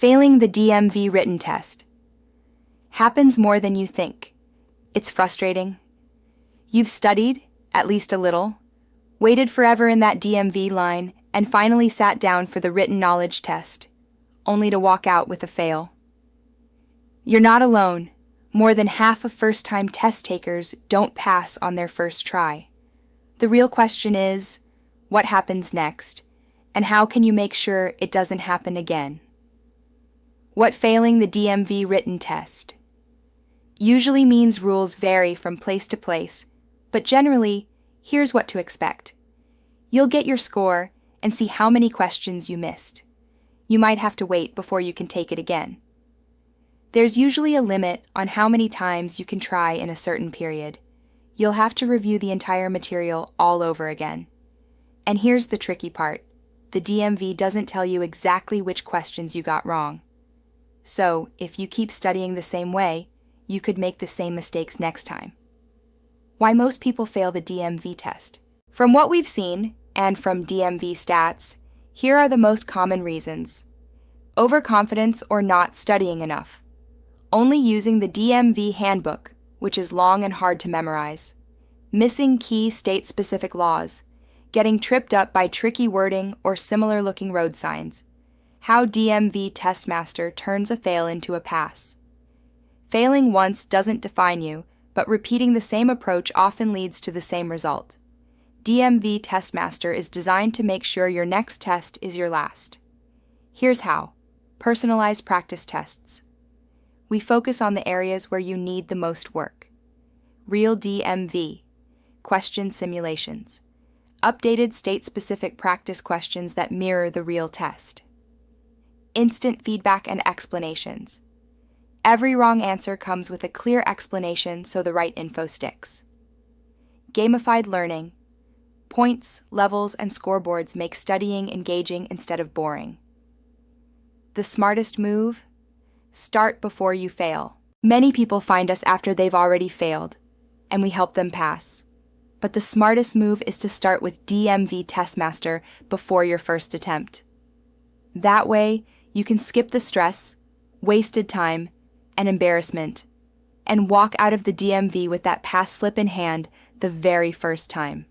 Failing the DMV written test. Happens more than you think. It's frustrating. You've studied, at least a little, waited forever in that DMV line, and finally sat down for the written knowledge test, only to walk out with a fail. You're not alone. More than half of first-time test takers don't pass on their first try. The real question is, what happens next, and how can you make sure it doesn't happen again? What failing the DMV written test usually means rules vary from place to place, but generally, here's what to expect. You'll get your score and see how many questions you missed. You might have to wait before you can take it again. There's usually a limit on how many times you can try in a certain period. You'll have to review the entire material all over again. And here's the tricky part. The DMV doesn't tell you exactly which questions you got wrong. So, if you keep studying the same way, you could make the same mistakes next time. Why most people fail the DMV test. From what we've seen, and from DMV stats, here are the most common reasons. Overconfidence or not studying enough. Only using the DMV handbook, which is long and hard to memorize. Missing key state-specific laws. Getting tripped up by tricky wording or similar-looking road signs. How DMV Testmaster turns a fail into a pass. Failing once doesn't define you, but repeating the same approach often leads to the same result. DMV Testmaster is designed to make sure your next test is your last. Here's how. Personalized practice tests. We focus on the areas where you need the most work. Real DMV. Question simulations. Updated state-specific practice questions that mirror the real test. Instant feedback and explanations. Every wrong answer comes with a clear explanation so the right info sticks. Gamified learning. Points, levels, and scoreboards make studying engaging instead of boring. The smartest move? Start before you fail. Many people find us after they've already failed, and we help them pass. But the smartest move is to start with DMV Testmaster before your first attempt. That way, you can skip the stress, wasted time, and embarrassment, and walk out of the DMV with that pass slip in hand the very first time.